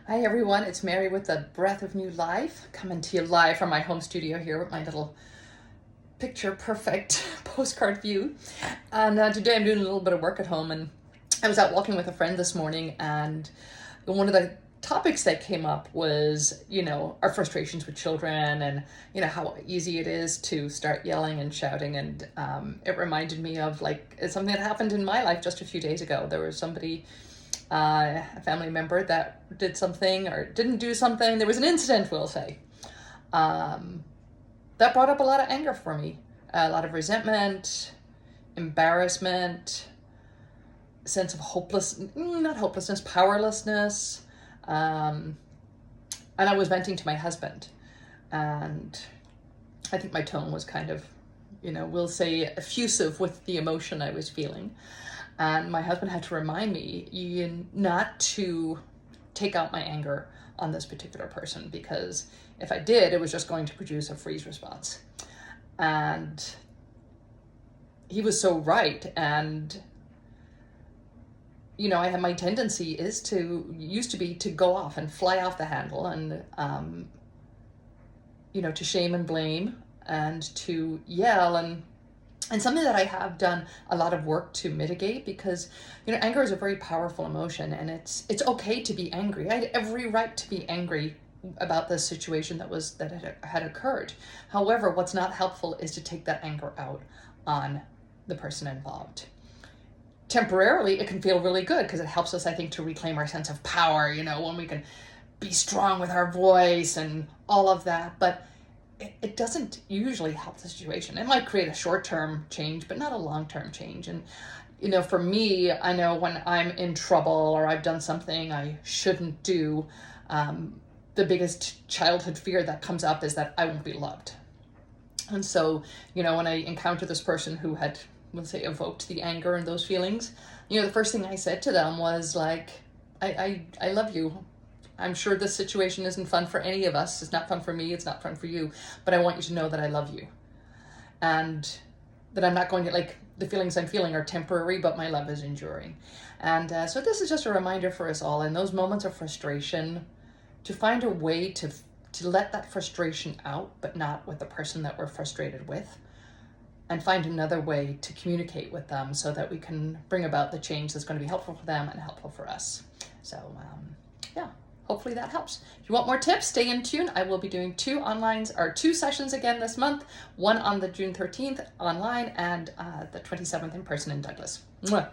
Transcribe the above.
Hi everyone, it's Mary with the Breath of New Life, coming to you live from my home studio here with my little picture perfect postcard view. And today I'm doing a little bit of work at home, and I was out walking with a friend this morning, and one of the topics that came up was, our frustrations with children, and, how easy it is to start yelling and shouting. And it reminded me of something that happened in my life just a few days ago. There was somebody, a family member, that did something or didn't do something. There was an incident, we'll say, that brought up a lot of anger for me, a lot of resentment, embarrassment, sense of not hopelessness, powerlessness. And I was venting to my husband, and I think my tone was kind of, we'll say, effusive with the emotion I was feeling. And my husband had to remind me not to take out my anger on this particular person, because if I did, it was just going to produce a freeze response. And he was so right. And I have, my tendency used to be to go off and fly off the handle, and to shame and blame, and to yell, and something that I have done a lot of work to mitigate, because anger is a very powerful emotion, and it's okay to be angry. I had every right to be angry about this situation that had occurred. However, what's not helpful is to take that anger out on the person involved. Temporarily, it can feel really good because it helps us, I think, to reclaim our sense of power, when we can be strong with our voice and all of that. But it doesn't usually help the situation. It might create a short-term change, but not a long-term change. And, for me, I know when I'm in trouble or I've done something I shouldn't do, the biggest childhood fear that comes up is that I won't be loved. And so, when I encountered this person who had, let's say, evoked the anger and those feelings, the first thing I said to them was like, I love you. I'm sure this situation isn't fun for any of us. It's not fun for me. It's not fun for you. But I want you to know that I love you. And that I'm not going to, the feelings I'm feeling are temporary, but my love is enduring. And so this is just a reminder for us all in those moments of frustration to find a way to let that frustration out, but not with the person that we're frustrated with. And find another way to communicate with them so that we can bring about the change that's going to be helpful for them and helpful for us. So, hopefully that helps. If you want more tips, stay in tune. I will be doing two sessions again this month, one on the June 13th online and the 27th in person in Douglas. Mwah.